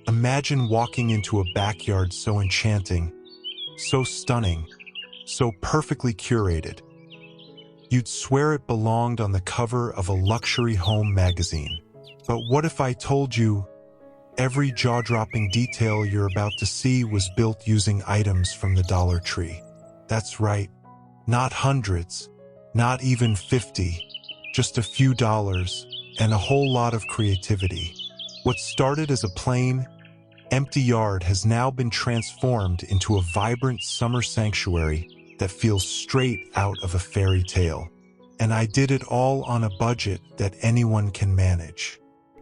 Imagine walking into a backyard so enchanting, so stunning, so perfectly curated. You'd swear it belonged on the cover of a luxury home magazine. But what if I told you every jaw-dropping detail you're about to see was built using items from the Dollar Tree? That's right, not hundreds, not even 50, just a few dollars and a whole lot of creativity. What started as a plain, empty yard has now been transformed into a vibrant summer sanctuary that feels straight out of a fairy tale. And I did it all on a budget that anyone can manage.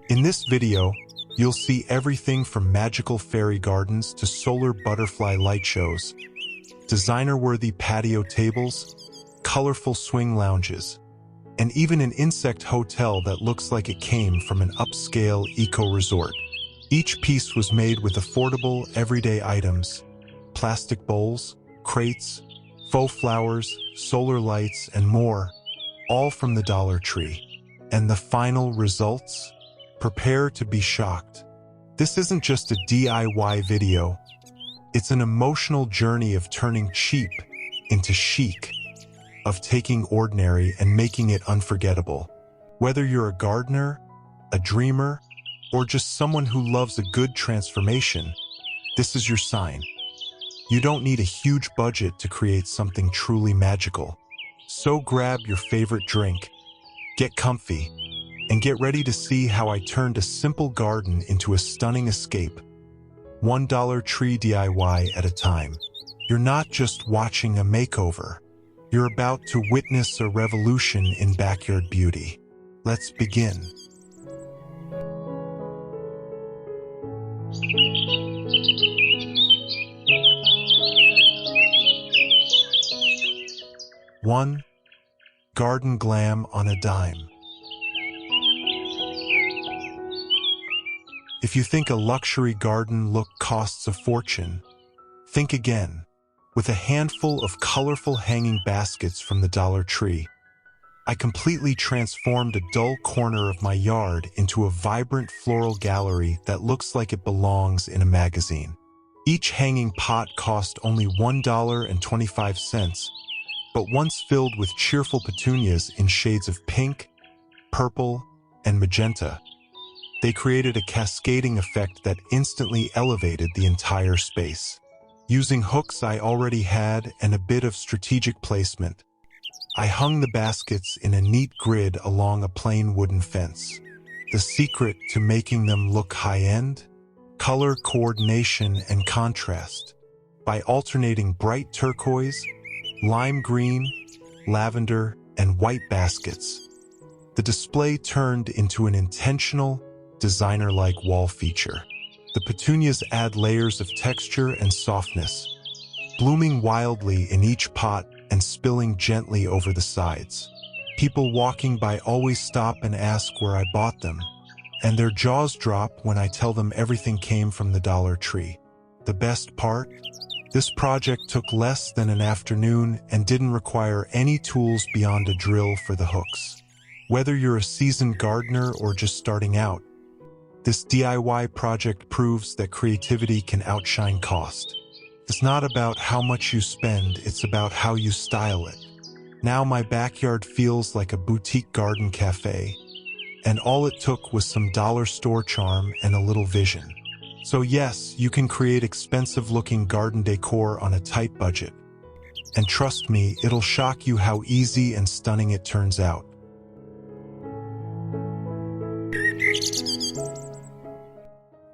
In this video, you'll see everything from magical fairy gardens to solar butterfly light shows, designer-worthy patio tables, colorful swing lounges, and even an insect hotel that looks like it came from an upscale eco-resort. Each piece was made with affordable, everyday items, plastic bowls, crates, faux flowers, solar lights, and more, all from the Dollar Tree. And the final results? Prepare to be shocked. This isn't just a DIY video. It's an emotional journey of turning cheap into chic, of taking ordinary and making it unforgettable. Whether you're a gardener, a dreamer, or just someone who loves a good transformation, this is your sign. You don't need a huge budget to create something truly magical. So grab your favorite drink, get comfy, and get ready to see how I turned a simple garden into a stunning escape, $1 Tree DIY at a time. You're not just watching a makeover. You're about to witness a revolution in backyard beauty. Let's begin. One, garden glam on a dime. If you think a luxury garden look costs a fortune, think again. With a handful of colorful hanging baskets from the Dollar Tree, I completely transformed a dull corner of my yard into a vibrant floral gallery that looks like it belongs in a magazine. Each hanging pot cost only $1.25, but once filled with cheerful petunias in shades of pink, purple, and magenta, they created a cascading effect that instantly elevated the entire space. Using hooks I already had and a bit of strategic placement, I hung the baskets in a neat grid along a plain wooden fence. The secret to making them look high-end? Color coordination and contrast. By alternating bright turquoise, lime green, lavender, and white baskets, the display turned into an intentional, designer-like wall feature. The petunias add layers of texture and softness, blooming wildly in each pot and spilling gently over the sides. People walking by always stop and ask where I bought them, and their jaws drop when I tell them everything came from the Dollar Tree. The best part? This project took less than an afternoon and didn't require any tools beyond a drill for the hooks. Whether you're a seasoned gardener or just starting out, this DIY project proves that creativity can outshine cost. It's not about how much you spend, it's about how you style it. Now my backyard feels like a boutique garden cafe, and all it took was some dollar store charm and a little vision. So yes, you can create expensive-looking garden decor on a tight budget. And trust me, it'll shock you how easy and stunning it turns out.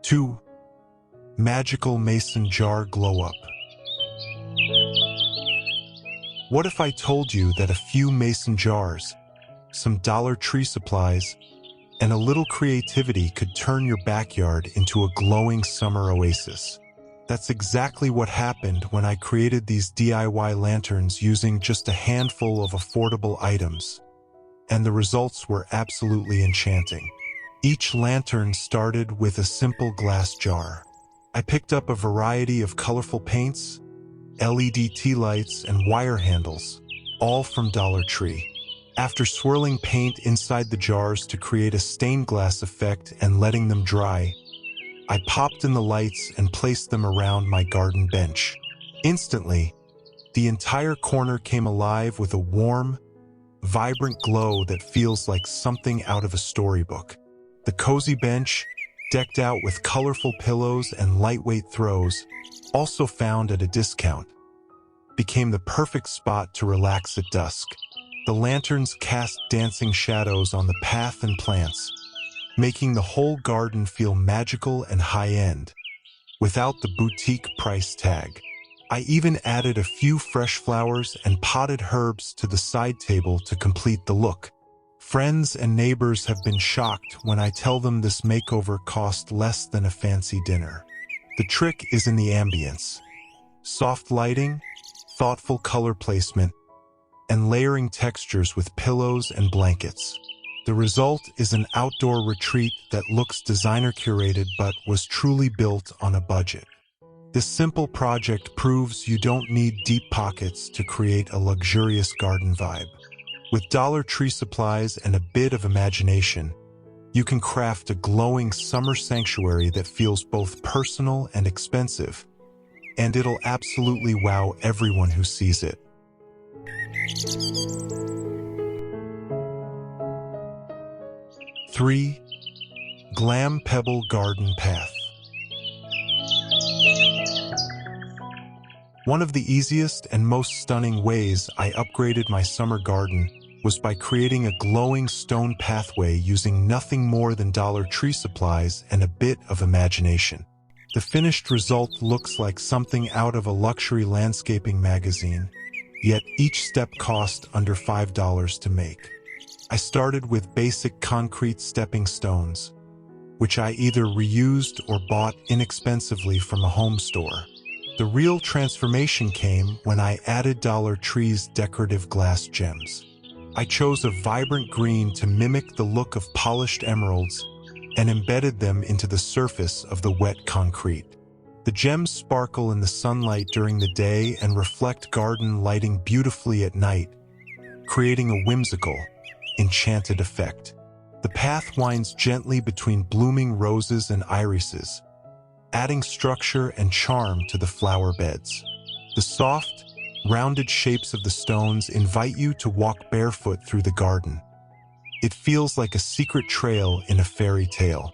Two, magical mason jar glow-up. What if I told you that a few mason jars, some Dollar Tree supplies, and a little creativity could turn your backyard into a glowing summer oasis? That's exactly what happened when I created these DIY lanterns using just a handful of affordable items. And the results were absolutely enchanting. Each lantern started with a simple glass jar. I picked up a variety of colorful paints, LED tea lights, and wire handles, all from Dollar Tree. After swirling paint inside the jars to create a stained glass effect and letting them dry, I popped in the lights and placed them around my garden bench. Instantly, the entire corner came alive with a warm, vibrant glow that feels like something out of a storybook. The cozy bench, decked out with colorful pillows and lightweight throws, also found at a discount, became the perfect spot to relax at dusk. The lanterns cast dancing shadows on the path and plants, making the whole garden feel magical and high-end, without the boutique price tag. I even added a few fresh flowers and potted herbs to the side table to complete the look. Friends and neighbors have been shocked when I tell them this makeover cost less than a fancy dinner. The trick is in the ambience. Soft lighting, thoughtful color placement, and layering textures with pillows and blankets. The result is an outdoor retreat that looks designer-curated but was truly built on a budget. This simple project proves you don't need deep pockets to create a luxurious garden vibe. With Dollar Tree supplies and a bit of imagination, you can craft a glowing summer sanctuary that feels both personal and expensive, and it'll absolutely wow everyone who sees it. 3. Glam Pebble Garden Path. One of the easiest and most stunning ways I upgraded my summer garden was by creating a glowing stone pathway using nothing more than Dollar Tree supplies and a bit of imagination. The finished result looks like something out of a luxury landscaping magazine, yet each step cost under $5 to make. I started with basic concrete stepping stones, which I either reused or bought inexpensively from a home store. The real transformation came when I added Dollar Tree's decorative glass gems. I chose a vibrant green to mimic the look of polished emeralds and embedded them into the surface of the wet concrete. The gems sparkle in the sunlight during the day and reflect garden lighting beautifully at night, creating a whimsical, enchanted effect. The path winds gently between blooming roses and irises, adding structure and charm to the flower beds. The soft, rounded shapes of the stones invite you to walk barefoot through the garden. It feels like a secret trail in a fairy tale.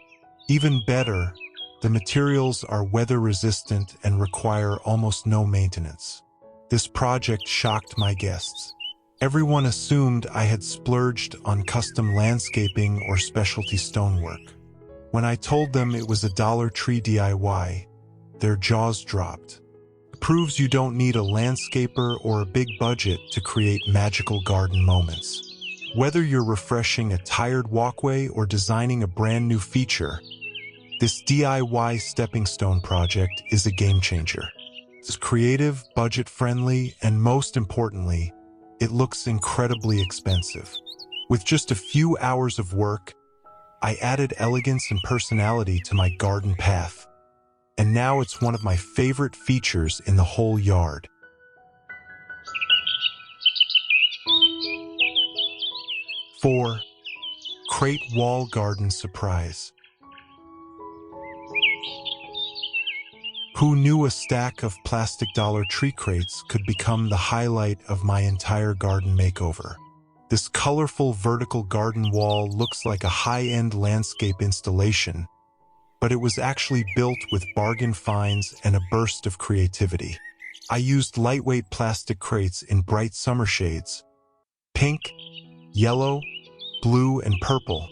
Even better, the materials are weather-resistant and require almost no maintenance. This project shocked my guests. Everyone assumed I had splurged on custom landscaping or specialty stonework. When I told them it was a Dollar Tree DIY, their jaws dropped. It proves you don't need a landscaper or a big budget to create magical garden moments. Whether you're refreshing a tired walkway or designing a brand new feature, this DIY stepping stone project is a game changer. It's creative, budget-friendly, and most importantly, it looks incredibly expensive. With just a few hours of work, I added elegance and personality to my garden path, and now it's one of my favorite features in the whole yard. 4. Crate Wall Garden Surprise. Who knew a stack of plastic Dollar Tree crates could become the highlight of my entire garden makeover? This colorful vertical garden wall looks like a high-end landscape installation, but it was actually built with bargain finds and a burst of creativity. I used lightweight plastic crates in bright summer shades, pink, yellow, blue, and purple,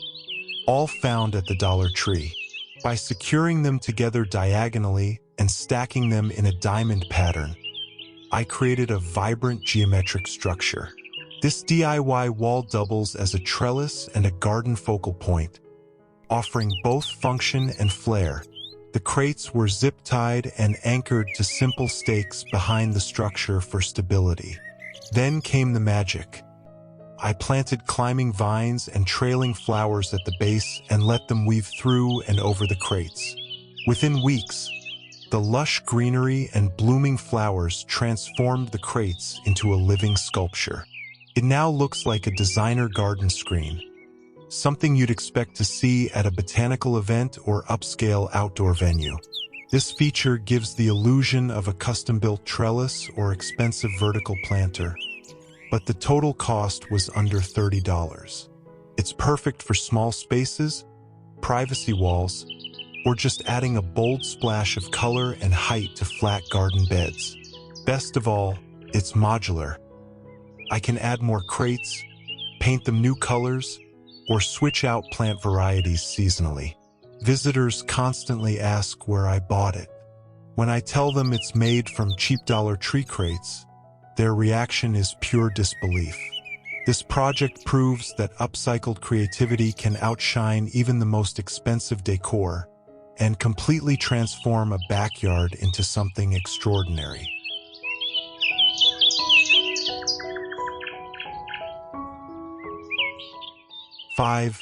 all found at the Dollar Tree. By securing them together diagonally and stacking them in a diamond pattern, I created a vibrant geometric structure. This DIY wall doubles as a trellis and a garden focal point, offering both function and flair. The crates were zip-tied and anchored to simple stakes behind the structure for stability. Then came the magic. I planted climbing vines and trailing flowers at the base and let them weave through and over the crates. Within weeks, the lush greenery and blooming flowers transformed the crates into a living sculpture. It now looks like a designer garden screen, something you'd expect to see at a botanical event or upscale outdoor venue. This feature gives the illusion of a custom-built trellis or expensive vertical planter, but the total cost was under $30. It's perfect for small spaces, privacy walls, or just adding a bold splash of color and height to flat garden beds. Best of all, it's modular. I can add more crates, paint them new colors, or switch out plant varieties seasonally. Visitors constantly ask where I bought it. When I tell them it's made from cheap Dollar Tree crates, their reaction is pure disbelief. This project proves that upcycled creativity can outshine even the most expensive decor and completely transform a backyard into something extraordinary. Five,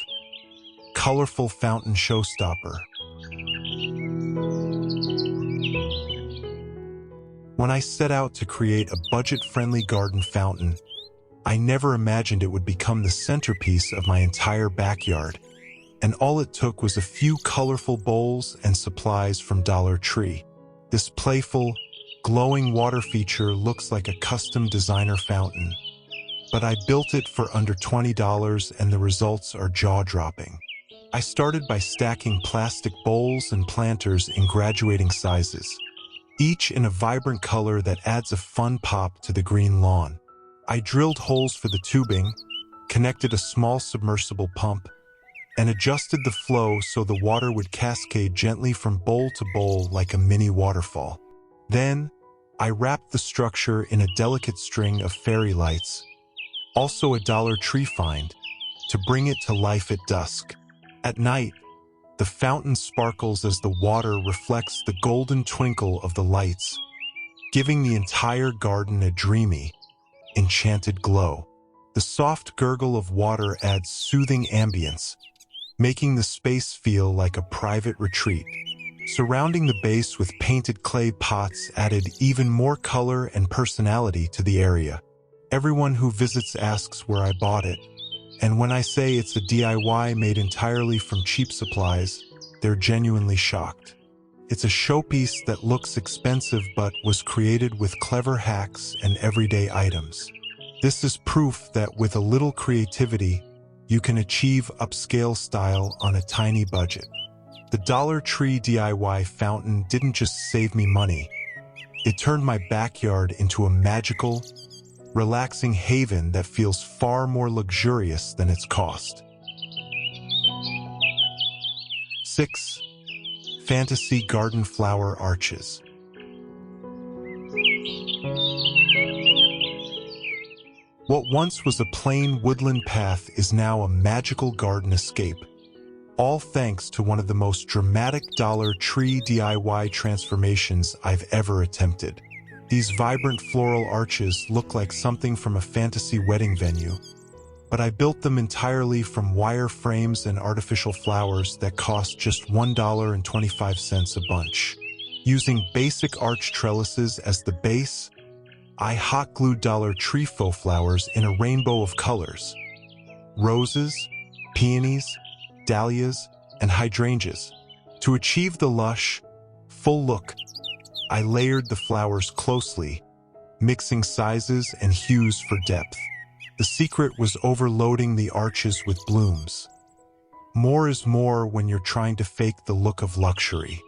colorful fountain showstopper. When I set out to create a budget-friendly garden fountain, I never imagined it would become the centerpiece of my entire backyard, and all it took was a few colorful bowls and supplies from Dollar Tree. This playful, glowing water feature looks like a custom designer fountain, but I built it for under $20 and the results are jaw-dropping. I started by stacking plastic bowls and planters in graduating sizes, each in a vibrant color that adds a fun pop to the green lawn. I drilled holes for the tubing, connected a small submersible pump, and adjusted the flow so the water would cascade gently from bowl to bowl like a mini waterfall. Then, I wrapped the structure in a delicate string of fairy lights, also a Dollar Tree find, to bring it to life at dusk. At night, the fountain sparkles as the water reflects the golden twinkle of the lights, giving the entire garden a dreamy, enchanted glow. The soft gurgle of water adds soothing ambience, making the space feel like a private retreat. Surrounding the base with painted clay pots added even more color and personality to the area. Everyone who visits asks where I bought it, and when I say it's a DIY made entirely from cheap supplies, they're genuinely shocked. It's a showpiece that looks expensive but was created with clever hacks and everyday items. This is proof that with a little creativity, you can achieve upscale style on a tiny budget. The Dollar Tree DIY fountain didn't just save me money. It turned my backyard into a magical, relaxing haven that feels far more luxurious than its cost. 6. Fantasy garden flower arches. What once was a plain woodland path is now a magical garden escape, all thanks to one of the most dramatic Dollar Tree DIY transformations I've ever attempted. These vibrant floral arches look like something from a fantasy wedding venue, but I built them entirely from wire frames and artificial flowers that cost just $1.25 a bunch. Using basic arch trellises as the base, I hot-glued Dollar Tree faux flowers in a rainbow of colors: roses, peonies, dahlias, and hydrangeas. To achieve the lush, full look, I layered the flowers closely, mixing sizes and hues for depth. The secret was overloading the arches with blooms. More is more when you're trying to fake the look of luxury.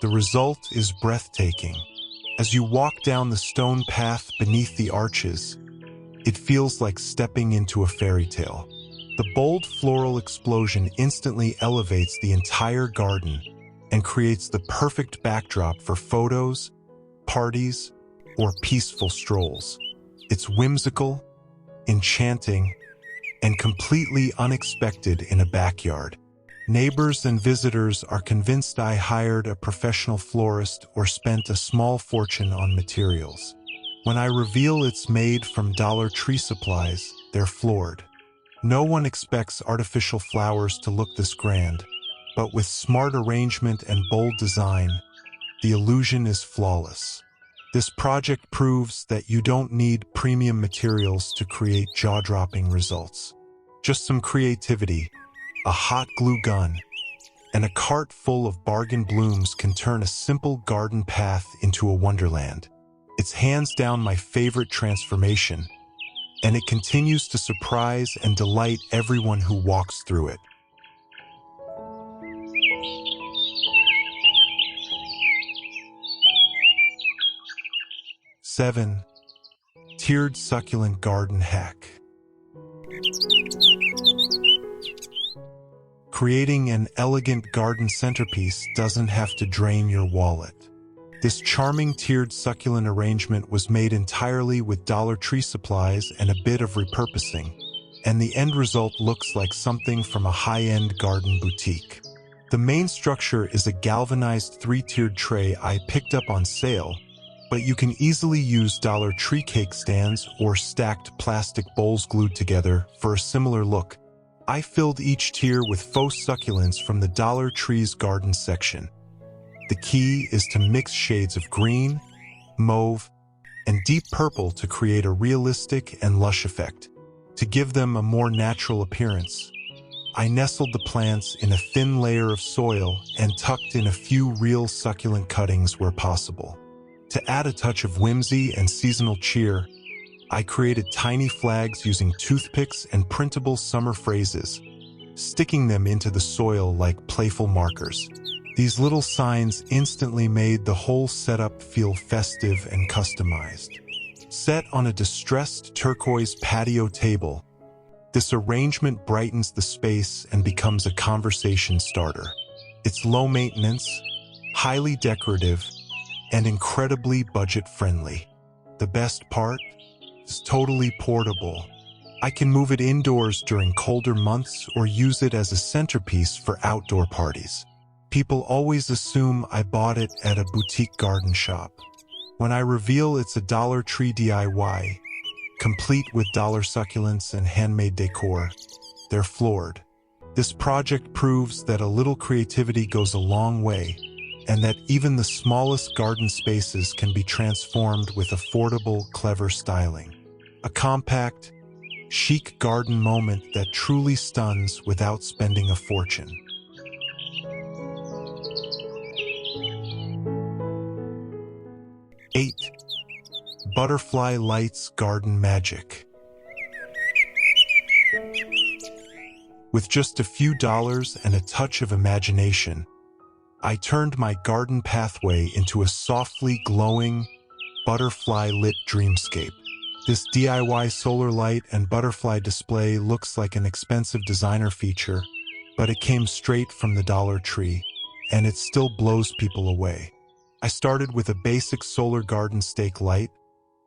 The result is breathtaking. As you walk down the stone path beneath the arches, it feels like stepping into a fairy tale. The bold floral explosion instantly elevates the entire garden and creates the perfect backdrop for photos, parties, or peaceful strolls. It's whimsical, enchanting, and completely unexpected in a backyard. Neighbors and visitors are convinced I hired a professional florist or spent a small fortune on materials. When I reveal it's made from Dollar Tree supplies, they're floored. No one expects artificial flowers to look this grand, but with smart arrangement and bold design, the illusion is flawless. This project proves that you don't need premium materials to create jaw-dropping results. Just some creativity, a hot glue gun, and a cart full of bargain blooms can turn a simple garden path into a wonderland. It's hands down my favorite transformation, and it continues to surprise and delight everyone who walks through it. Seven, tiered succulent garden hack. Creating an elegant garden centerpiece doesn't have to drain your wallet. This charming tiered succulent arrangement was made entirely with Dollar Tree supplies and a bit of repurposing, and the end result looks like something from a high-end garden boutique. The main structure is a galvanized three-tiered tray I picked up on sale, but you can easily use Dollar Tree cake stands or stacked plastic bowls glued together for a similar look. I filled each tier with faux succulents from the Dollar Tree's garden section. The key is to mix shades of green, mauve, and deep purple to create a realistic and lush effect. To give them a more natural appearance, I nestled the plants in a thin layer of soil and tucked in a few real succulent cuttings where possible. To add a touch of whimsy and seasonal cheer, I created tiny flags using toothpicks and printable summer phrases, sticking them into the soil like playful markers. These little signs instantly made the whole setup feel festive and customized. Set on a distressed turquoise patio table, this arrangement brightens the space and becomes a conversation starter. It's low maintenance, highly decorative, and incredibly budget-friendly. The best part? It's totally portable. I can move it indoors during colder months or use it as a centerpiece for outdoor parties. People always assume I bought it at a boutique garden shop. When I reveal it's a Dollar Tree DIY, complete with dollar succulents and handmade decor, they're floored. This project proves that a little creativity goes a long way, and that even the smallest garden spaces can be transformed with affordable, clever styling. A compact, chic garden moment that truly stuns without spending a fortune. 8. Butterfly Lights Garden Magic. With just a few dollars and a touch of imagination, I turned my garden pathway into a softly glowing, butterfly-lit dreamscape. This DIY solar light and butterfly display looks like an expensive designer feature, but it came straight from the Dollar Tree, and it still blows people away. I started with a basic solar garden stake light,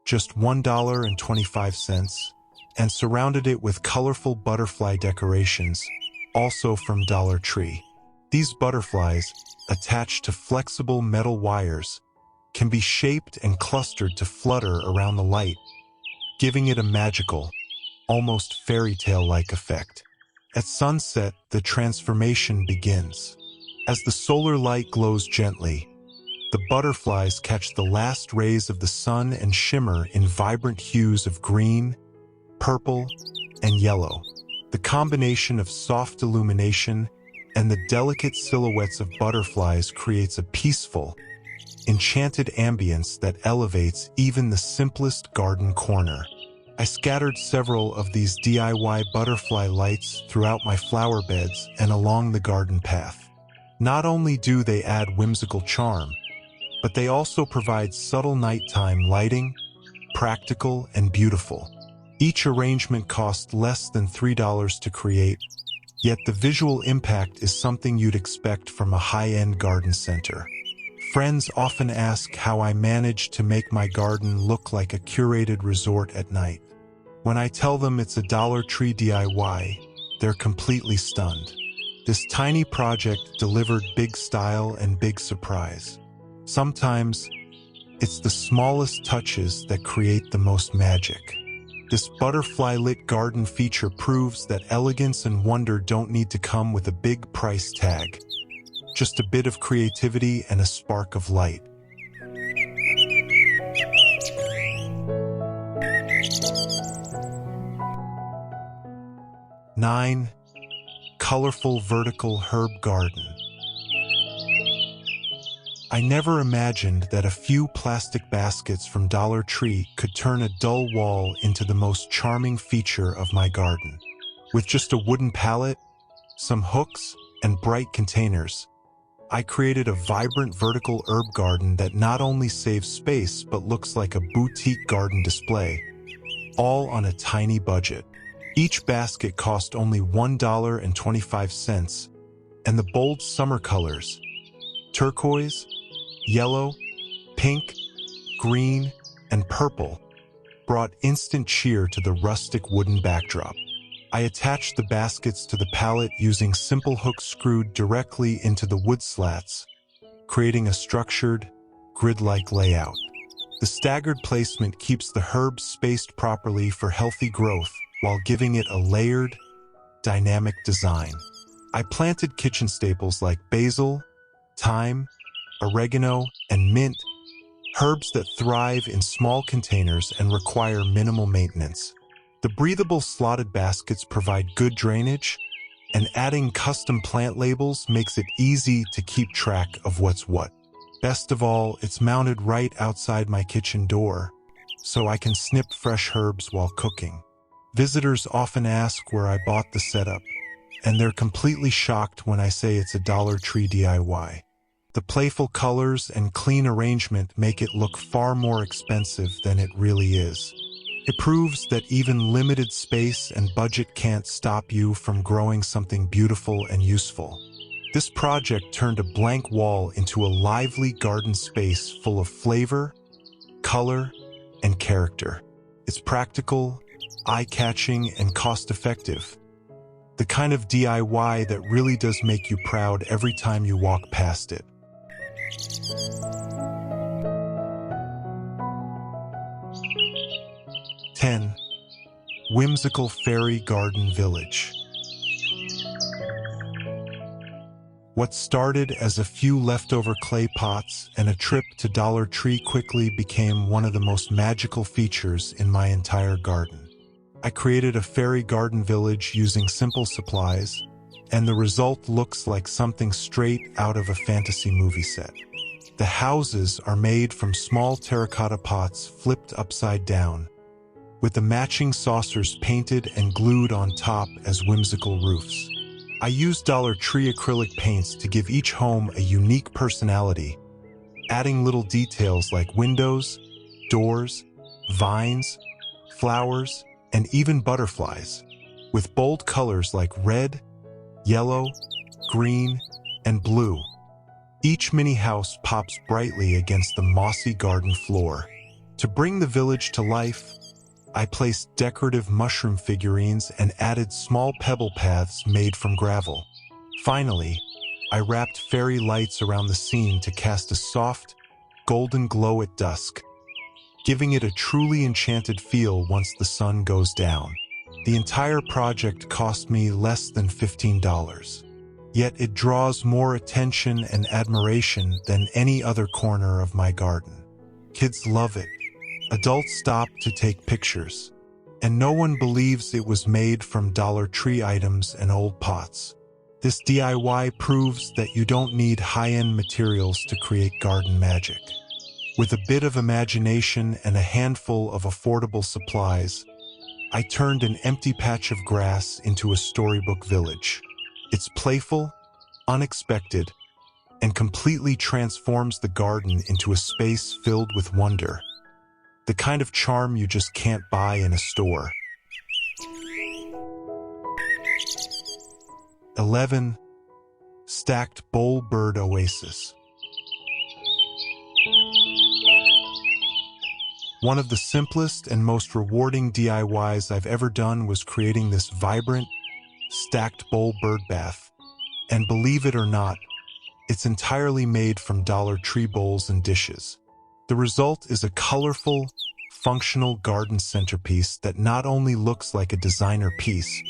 just $1.25, and surrounded it with colorful butterfly decorations, also from Dollar Tree. These butterflies, attached to flexible metal wires, can be shaped and clustered to flutter around the light, giving it a magical, almost fairy tale-like effect. At sunset, the transformation begins. As the solar light glows gently, the butterflies catch the last rays of the sun and shimmer in vibrant hues of green, purple, and yellow. The combination of soft illumination and the delicate silhouettes of butterflies creates a peaceful, enchanted ambience that elevates even the simplest garden corner. I scattered several of these DIY butterfly lights throughout my flower beds and along the garden path. Not only do they add whimsical charm, but they also provide subtle nighttime lighting, practical and beautiful. Each arrangement cost less than $3 to create, yet the visual impact is something you'd expect from a high-end garden center. Friends often ask how I manage to make my garden look like a curated resort at night. When I tell them it's a Dollar Tree DIY, they're completely stunned. This tiny project delivered big style and big surprise. Sometimes, it's the smallest touches that create the most magic. This butterfly-lit garden feature proves that elegance and wonder don't need to come with a big price tag. Just a bit of creativity and a spark of light. 9. Colorful vertical herb garden. I never imagined that a few plastic baskets from Dollar Tree could turn a dull wall into the most charming feature of my garden. With just a wooden pallet, some hooks, and bright containers, I created a vibrant vertical herb garden that not only saves space but looks like a boutique garden display, all on a tiny budget. Each basket cost only $1.25, and the bold summer colors, turquoise, yellow, pink, green, and purple, brought instant cheer to the rustic wooden backdrop. I attached the baskets to the pallet using simple hooks screwed directly into the wood slats, creating a structured, grid-like layout. The staggered placement keeps the herbs spaced properly for healthy growth while giving it a layered, dynamic design. I planted kitchen staples like basil, thyme, oregano, and mint, herbs that thrive in small containers and require minimal maintenance. The breathable slotted baskets provide good drainage, and adding custom plant labels makes it easy to keep track of what's what. Best of all, it's mounted right outside my kitchen door, so I can snip fresh herbs while cooking. Visitors often ask where I bought the setup, and they're completely shocked when I say it's a Dollar Tree DIY. The playful colors and clean arrangement make it look far more expensive than it really is. It proves that even limited space and budget can't stop you from growing something beautiful and useful. This project turned a blank wall into a lively garden space full of flavor, color, and character. It's practical, eye-catching, and cost-effective. The kind of DIY that really does make you proud every time you walk past it. Whimsical Fairy Garden Village. What started as a few leftover clay pots and a trip to Dollar Tree quickly became one of the most magical features in my entire garden. I created a fairy garden village using simple supplies, and the result looks like something straight out of a fantasy movie set. The houses are made from small terracotta pots flipped upside down, with the matching saucers painted and glued on top as whimsical roofs. I used Dollar Tree acrylic paints to give each home a unique personality, adding little details like windows, doors, vines, flowers, and even butterflies, with bold colors like red, yellow, green, and blue. Each mini house pops brightly against the mossy garden floor. To bring the village to life, I placed decorative mushroom figurines and added small pebble paths made from gravel. Finally, I wrapped fairy lights around the scene to cast a soft, golden glow at dusk, giving it a truly enchanted feel once the sun goes down. The entire project cost me less than $15, yet it draws more attention and admiration than any other corner of my garden. Kids love it. Adults stop to take pictures, and no one believes it was made from Dollar Tree items and old pots. This DIY proves that you don't need high-end materials to create garden magic. With a bit of imagination and a handful of affordable supplies, I turned an empty patch of grass into a storybook village. It's playful, unexpected, and completely transforms the garden into a space filled with wonder. The kind of charm you just can't buy in a store. 11. Stacked Bowlird Oasis. One of the simplest and most rewarding DIYs I've ever done was creating this vibrant, stacked Bowlird bath. And believe it or not, it's entirely made from Dollar Tree bowls and dishes. The result is a colorful, functional garden centerpiece that not only looks like a designer piece,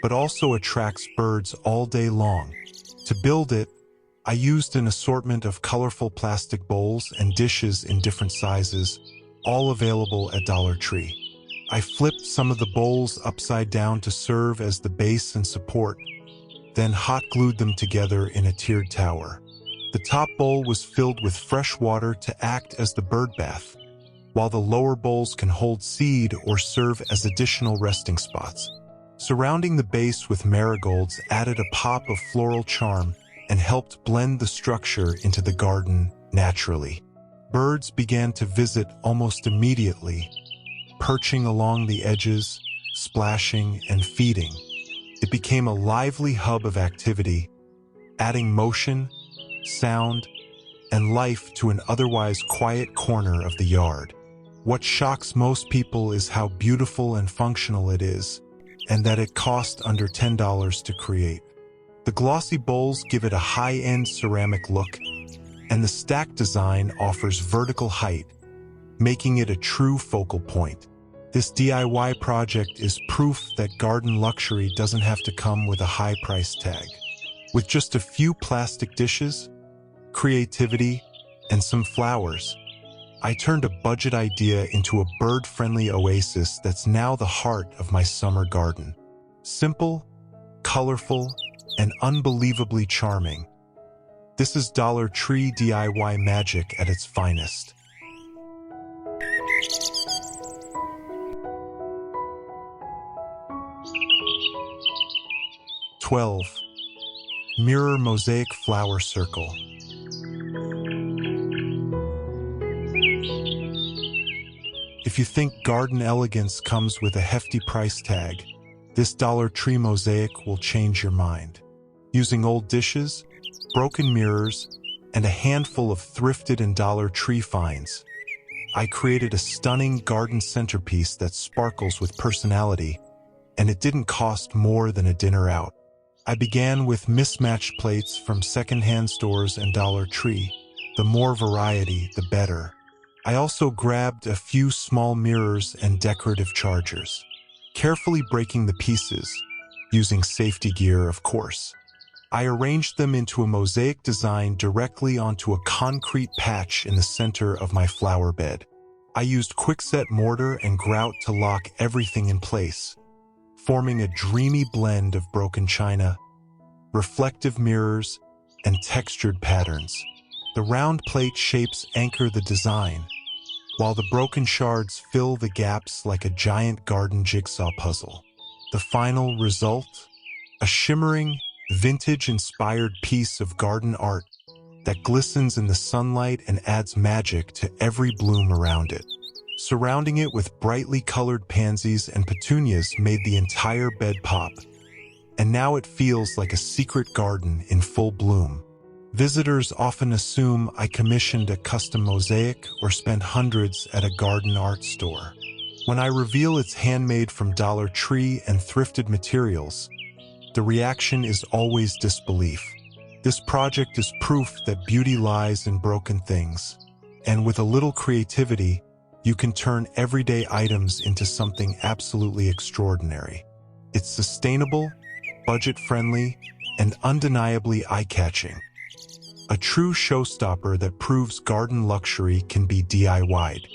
but also attracts birds all day long. To build it, I used an assortment of colorful plastic bowls and dishes in different sizes, all available at Dollar Tree. I flipped some of the bowls upside down to serve as the base and support, then hot glued them together in a tiered tower. The top bowl was filled with fresh water to act as the bird bath, while the lower bowls can hold seed or serve as additional resting spots. Surrounding the base with marigolds added a pop of floral charm and helped blend the structure into the garden naturally. Birds began to visit almost immediately, perching along the edges, splashing and feeding. It became a lively hub of activity, adding motion, sound, and life to an otherwise quiet corner of the yard. What shocks most people is how beautiful and functional it is, and that it cost under $10 to create. The glossy bowls give it a high-end ceramic look, and the stack design offers vertical height, making it a true focal point. This DIY project is proof that garden luxury doesn't have to come with a high price tag. With just a few plastic dishes, creativity, and some flowers, I turned a budget idea into a bird-friendly oasis that's now the heart of my summer garden. Simple, colorful, and unbelievably charming. This is Dollar Tree DIY magic at its finest. "12. Mirror Mosaic Flower Circle." If you think garden elegance comes with a hefty price tag, this Dollar Tree mosaic will change your mind. Using old dishes, broken mirrors, and a handful of thrifted and Dollar Tree finds, I created a stunning garden centerpiece that sparkles with personality, and it didn't cost more than a dinner out. I began with mismatched plates from secondhand stores and Dollar Tree. The more variety, the better. I also grabbed a few small mirrors and decorative chargers, carefully breaking the pieces, using safety gear, of course. I arranged them into a mosaic design directly onto a concrete patch in the center of my flower bed. I used quickset mortar and grout to lock everything in place, forming a dreamy blend of broken china, reflective mirrors, and textured patterns. The round plate shapes anchor the design, while the broken shards fill the gaps like a giant garden jigsaw puzzle. The final result? A shimmering, vintage-inspired piece of garden art that glistens in the sunlight and adds magic to every bloom around it. Surrounding it with brightly colored pansies and petunias made the entire bed pop, and now it feels like a secret garden in full bloom. Visitors often assume I commissioned a custom mosaic or spent hundreds at a garden art store. When I reveal it's handmade from Dollar Tree and thrifted materials, the reaction is always disbelief. This project is proof that beauty lies in broken things, and with a little creativity, you can turn everyday items into something absolutely extraordinary. It's sustainable, budget-friendly, and undeniably eye-catching. A true showstopper that proves garden luxury can be DIY'd.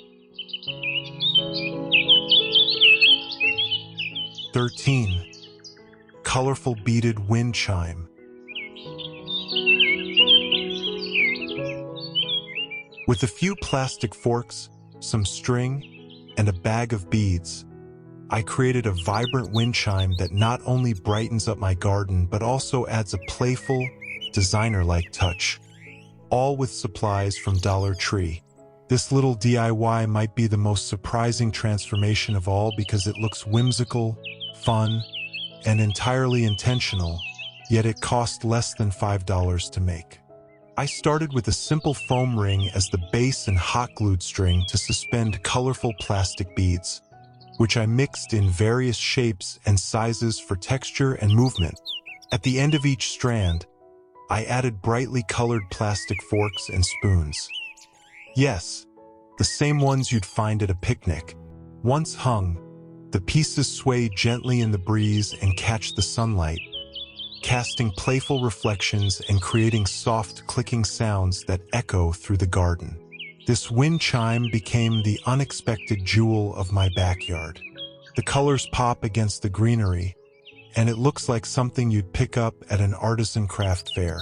13. Colorful beaded Windchime. With a few plastic forks, some string, and a bag of beads, I created a vibrant Windchime that not only brightens up my garden but also adds a playful, designer-like touch, all with supplies from Dollar Tree. This little DIY might be the most surprising transformation of all because it looks whimsical, fun, and entirely intentional, yet it cost less than $5 to make. I started with a simple foam ring as the base and hot-glued string to suspend colorful plastic beads, which I mixed in various shapes and sizes for texture and movement. At the end of each strand, I added brightly colored plastic forks and spoons. Yes, the same ones you'd find at a picnic. Once hung, the pieces sway gently in the breeze and catch the sunlight, casting playful reflections and creating soft clicking sounds that echo through the garden. This wind chime became the unexpected jewel of my backyard. The colors pop against the greenery, and it looks like something you'd pick up at an artisan craft fair.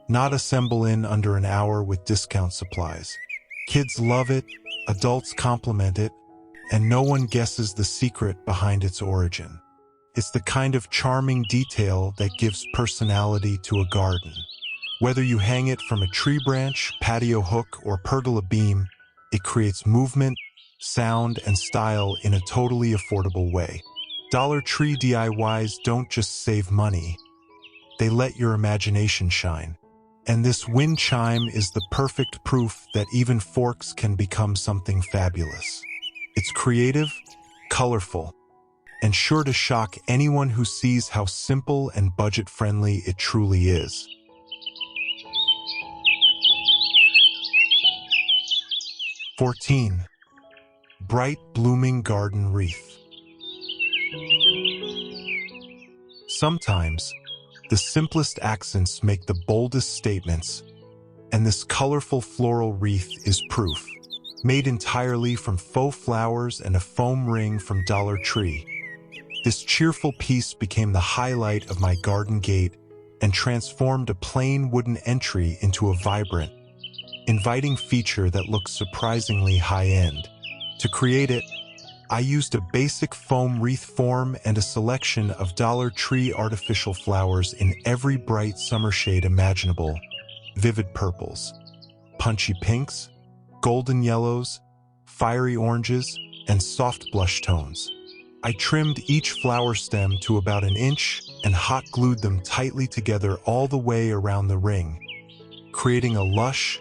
Not assemble in under an hour with discount supplies. Kids love it, adults compliment it, and no one guesses the secret behind its origin. It's the kind of charming detail that gives personality to a garden. Whether you hang it from a tree branch, patio hook, or pergola beam, it creates movement, sound, and style in a totally affordable way. Dollar Tree DIYs don't just save money, they let your imagination shine. And this Windchime is the perfect proof that even forks can become something fabulous. It's creative, colorful, and sure to shock anyone who sees how simple and budget-friendly it truly is. "14. Bright blooming garden wreath." Sometimes, the simplest accents make the boldest statements, and this colorful floral wreath is proof. Made entirely from faux flowers and a foam ring from Dollar Tree, this cheerful piece became the highlight of my garden gate and transformed a plain wooden entry into a vibrant, inviting feature that looks surprisingly high-end. To create it, I used a basic foam wreath form and a selection of Dollar Tree artificial flowers in every bright summer shade imaginable: vivid purples, punchy pinks, golden yellows, fiery oranges, and soft blush tones. I trimmed each flower stem to about an inch and hot glued them tightly together all the way around the ring, creating a lush,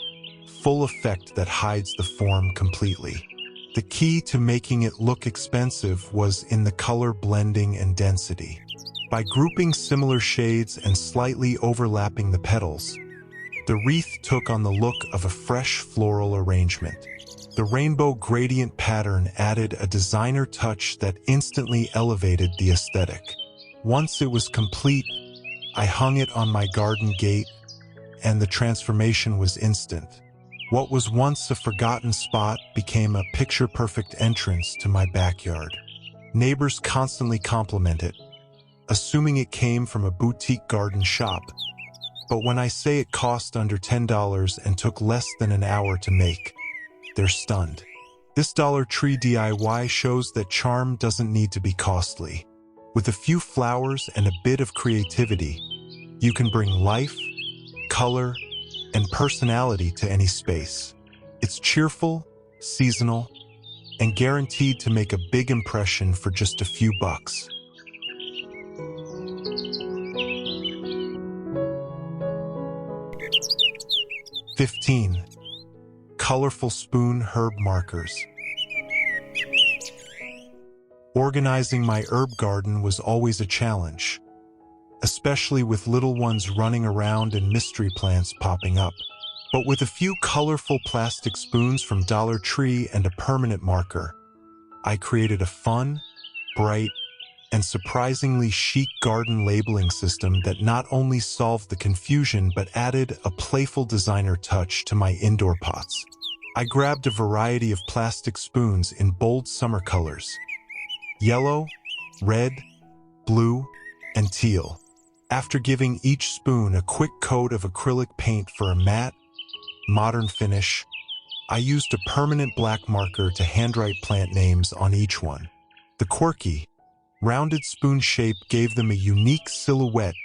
full effect that hides the form completely. The key to making it look expensive was in the color blending and density. By grouping similar shades and slightly overlapping the petals, the wreath took on the look of a fresh floral arrangement. The rainbow gradient pattern added a designer touch that instantly elevated the aesthetic. Once it was complete, I hung it on my garden gate, and the transformation was instant. What was once a forgotten spot became a picture-perfect entrance to my backyard. Neighbors constantly compliment it, assuming it came from a boutique garden shop. But when I say it cost under $10 and took less than an hour to make, they're stunned. This Dollar Tree DIY shows that charm doesn't need to be costly. With a few flowers and a bit of creativity, you can bring life, color, and personality to any space. It's cheerful, seasonal, and guaranteed to make a big impression for just a few bucks. "15. Colorful spoon herb markers." Organizing my herb garden was always a challenge, especially with little ones running around and mystery plants popping up. But with a few colorful plastic spoons from Dollar Tree and a permanent marker, I created a fun, bright, and surprisingly chic garden labeling system that not only solved the confusion but added a playful designer touch to my indoor pots. I grabbed a variety of plastic spoons in bold summer colors: yellow, red, blue, and teal. After giving each spoon a quick coat of acrylic paint for a matte, modern finish, I used a permanent black marker to handwrite plant names on each one. The quirky, rounded spoon shape gave them a unique silhouette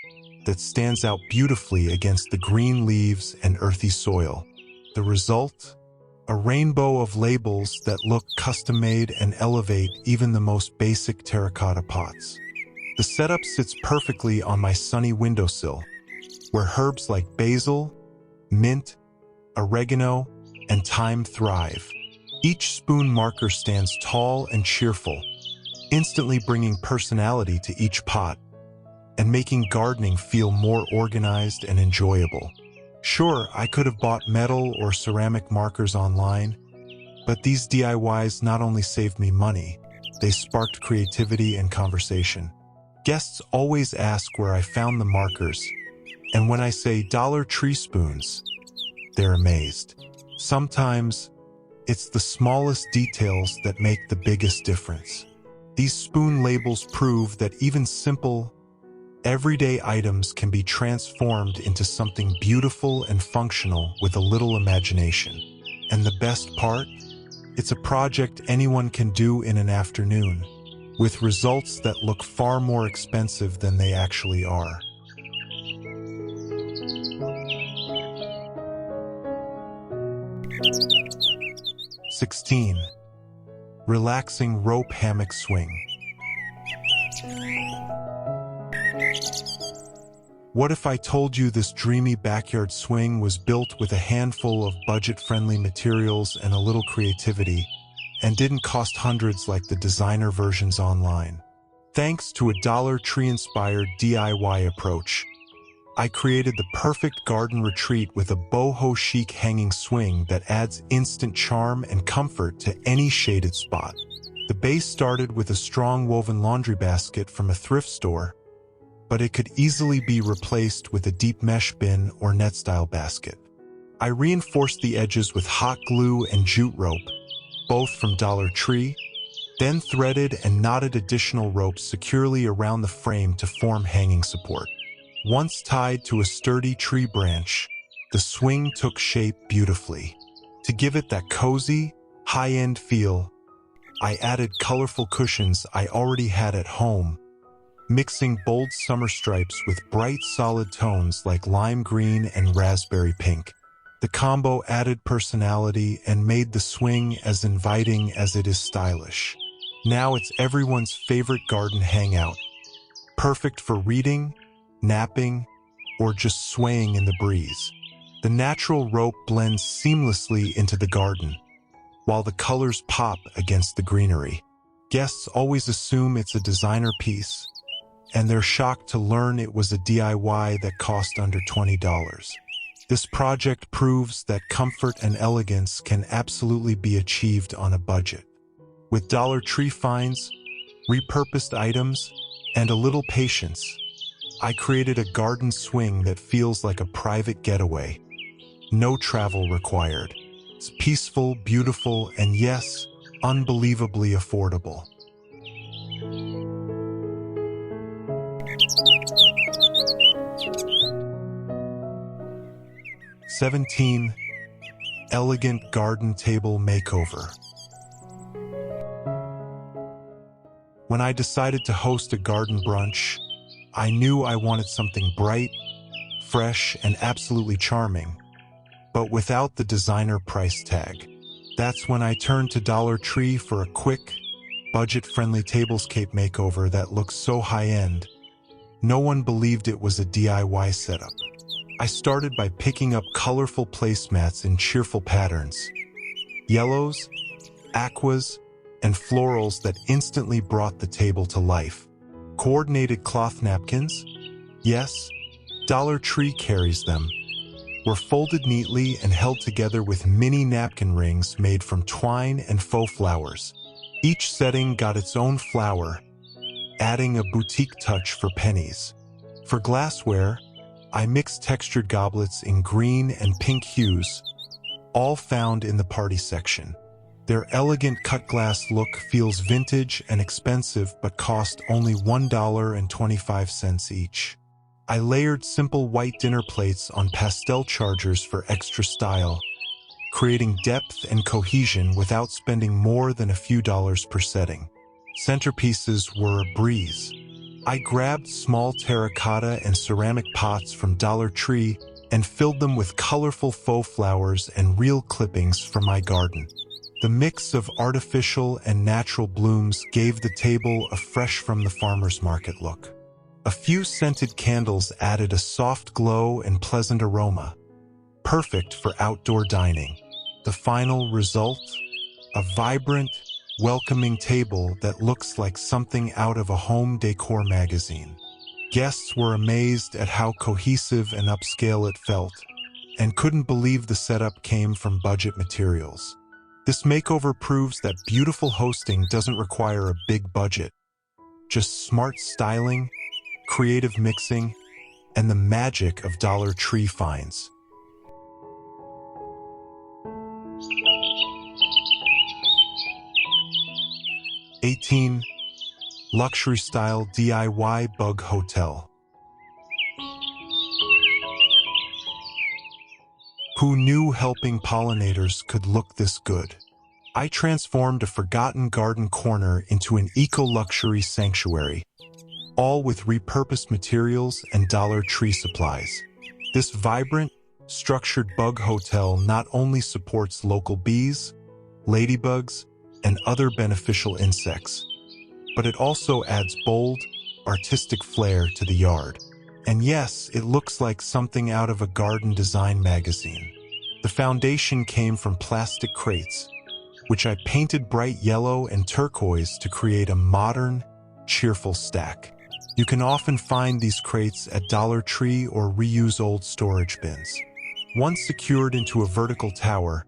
that stands out beautifully against the green leaves and earthy soil. The result? A rainbow of labels that look custom-made and elevate even the most basic terracotta pots. The setup sits perfectly on my sunny windowsill, where herbs like basil, mint, oregano, and thyme thrive. Each spoon marker stands tall and cheerful, instantly bringing personality to each pot and making gardening feel more organized and enjoyable. Sure, I could have bought metal or ceramic markers online, but these DIYs not only saved me money, they sparked creativity and conversation. Guests always ask where I found the markers, and when I say Dollar Tree spoons, they're amazed. Sometimes, it's the smallest details that make the biggest difference. These spoon labels prove that even simple, everyday items can be transformed into something beautiful and functional with a little imagination. And the best part? It's a project anyone can do in an afternoon, with results that look far more expensive than they actually are. 16. Relaxing rope hammock swing. What if I told you this dreamy backyard swing was built with a handful of budget-friendly materials and a little creativity, and didn't cost hundreds like the designer versions online? Thanks to a Dollar Tree-inspired DIY approach, I created the perfect garden retreat with a boho chic hanging swing that adds instant charm and comfort to any shaded spot. The base started with a strong woven laundry basket from a thrift store, but it could easily be replaced with a deep mesh bin or net-style basket. I reinforced the edges with hot glue and jute rope, both from Dollar Tree, then threaded and knotted additional ropes securely around the frame to form hanging support. Once tied to a sturdy tree branch, the swing took shape beautifully. To give it that cozy, high-end feel, I added colorful cushions I already had at home, mixing bold summer stripes with bright solid tones like lime green and raspberry pink. The combo added personality and made the swing as inviting as it is stylish. Now it's everyone's favorite garden hangout, perfect for reading, napping, or just swaying in the breeze. The natural rope blends seamlessly into the garden, while the colors pop against the greenery. Guests always assume it's a designer piece, and they're shocked to learn it was a DIY that cost under $20. This project proves that comfort and elegance can absolutely be achieved on a budget. With Dollar Tree finds, repurposed items, and a little patience, I created a garden swing that feels like a private getaway. No travel required. It's peaceful, beautiful, and yes, unbelievably affordable. 17. Elegant garden table makeover. When I decided to host a garden brunch, I knew I wanted something bright, fresh, and absolutely charming, but without the designer price tag. That's when I turned to Dollar Tree for a quick, budget-friendly tablescape makeover that looks so high-end, no one believed it was a DIY setup. I started by picking up colorful placemats in cheerful patterns, yellows, aquas, and florals that instantly brought the table to life. Coordinated cloth napkins, yes, Dollar Tree carries them, were folded neatly and held together with mini napkin rings made from twine and faux flowers. Each setting got its own flower, adding a boutique touch for pennies. For glassware, I mixed textured goblets in green and pink hues, all found in the party section. Their elegant cut glass look feels vintage and expensive but cost only $1.25 each. I layered simple white dinner plates on pastel chargers for extra style, creating depth and cohesion without spending more than a few dollars per setting. Centerpieces were a breeze. I grabbed small terracotta and ceramic pots from Dollar Tree and filled them with colorful faux flowers and real clippings from my garden. The mix of artificial and natural blooms gave the table a fresh from the farmer's market look. A few scented candles added a soft glow and pleasant aroma, perfect for outdoor dining. The final result? A vibrant, welcoming table that looks like something out of a home decor magazine. Guests were amazed at how cohesive and upscale it felt, and couldn't believe the setup came from budget materials. This makeover proves that beautiful hosting doesn't require a big budget. Just smart styling, creative mixing, and the magic of Dollar Tree finds. #18. luxury-style DIY bug hotel. Who knew helping pollinators could look this good? I transformed a forgotten garden corner into an eco-luxury sanctuary, all with repurposed materials and Dollar Tree supplies. This vibrant, structured bug hotel not only supports local bees, ladybugs, and other beneficial insects, but it also adds bold, artistic flair to the yard. And yes, it looks like something out of a garden design magazine. The foundation came from plastic crates, which I painted bright yellow and turquoise to create a modern, cheerful stack. You can often find these crates at Dollar Tree or reuse old storage bins. Once secured into a vertical tower,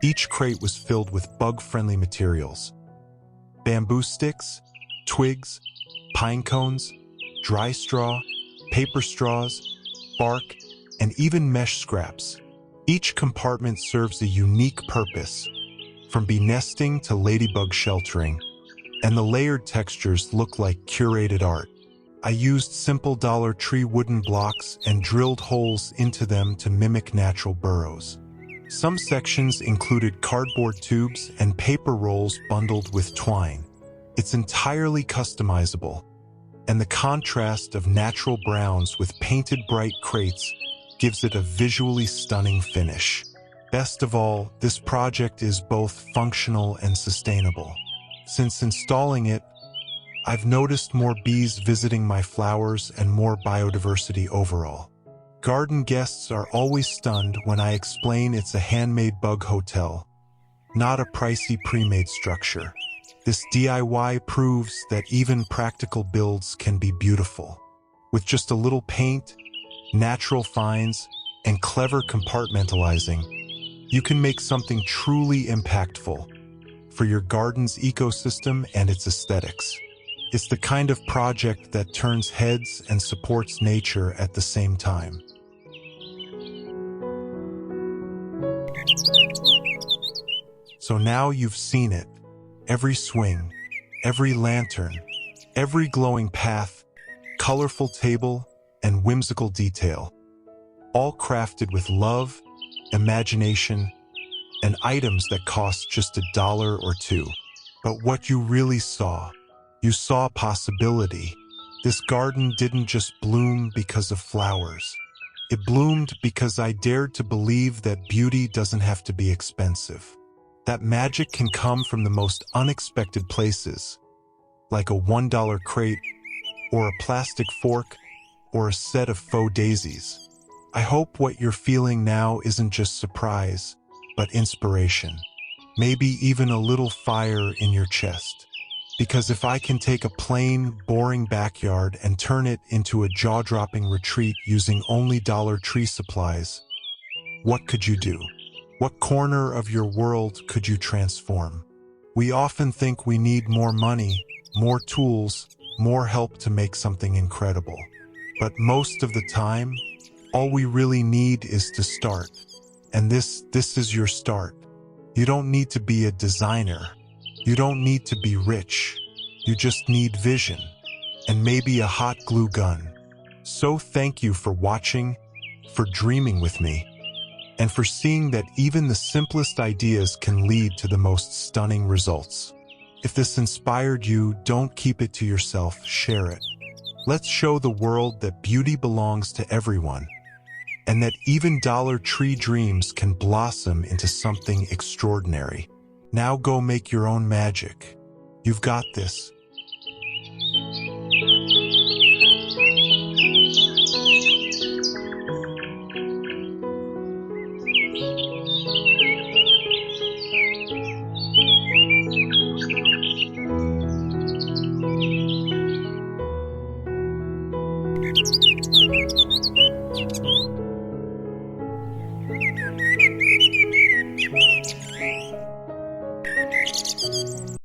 each crate was filled with bug-friendly materials. Bamboo sticks, twigs, pine cones, dry straw, paper straws, bark, and even mesh scraps. Each compartment serves a unique purpose, from bee nesting to ladybug sheltering, and the layered textures look like curated art. I used simple Dollar Tree wooden blocks and drilled holes into them to mimic natural burrows. Some sections included cardboard tubes and paper rolls bundled with twine. It's entirely customizable, and the contrast of natural browns with painted bright crates gives it a visually stunning finish. Best of all, this project is both functional and sustainable. Since installing it, I've noticed more bees visiting my flowers and more biodiversity overall. Garden guests are always stunned when I explain it's a handmade bug hotel, not a pricey pre-made structure. This DIY proves that even practical builds can be beautiful. With just a little paint, natural finds, and clever compartmentalizing, you can make something truly impactful for your garden's ecosystem and its aesthetics. It's the kind of project that turns heads and supports nature at the same time. So now you've seen it. Every swing, every lantern, every glowing path, colorful table, and whimsical detail. All crafted with love, imagination, and items that cost just $1 or $2. But what you really saw, you saw possibility. This garden didn't just bloom because of flowers. It bloomed because I dared to believe that beauty doesn't have to be expensive. That magic can come from the most unexpected places, like a $1 crate, or a plastic fork, or a set of faux daisies. I hope what you're feeling now isn't just surprise, but inspiration. Maybe even a little fire in your chest. Because if I can take a plain, boring backyard and turn it into a jaw-dropping retreat using only Dollar Tree supplies, what could you do? What corner of your world could you transform? We often think we need more money, more tools, more help to make something incredible. But most of the time, all we really need is to start. And this is your start. You don't need to be a designer. You don't need to be rich. You just need vision and maybe a hot glue gun. So thank you for watching, for dreaming with me, and for seeing that even the simplest ideas can lead to the most stunning results. If this inspired you, don't keep it to yourself, share it. Let's show the world that beauty belongs to everyone, and that even Dollar Tree dreams can blossom into something extraordinary. Now go make your own magic. You've got this.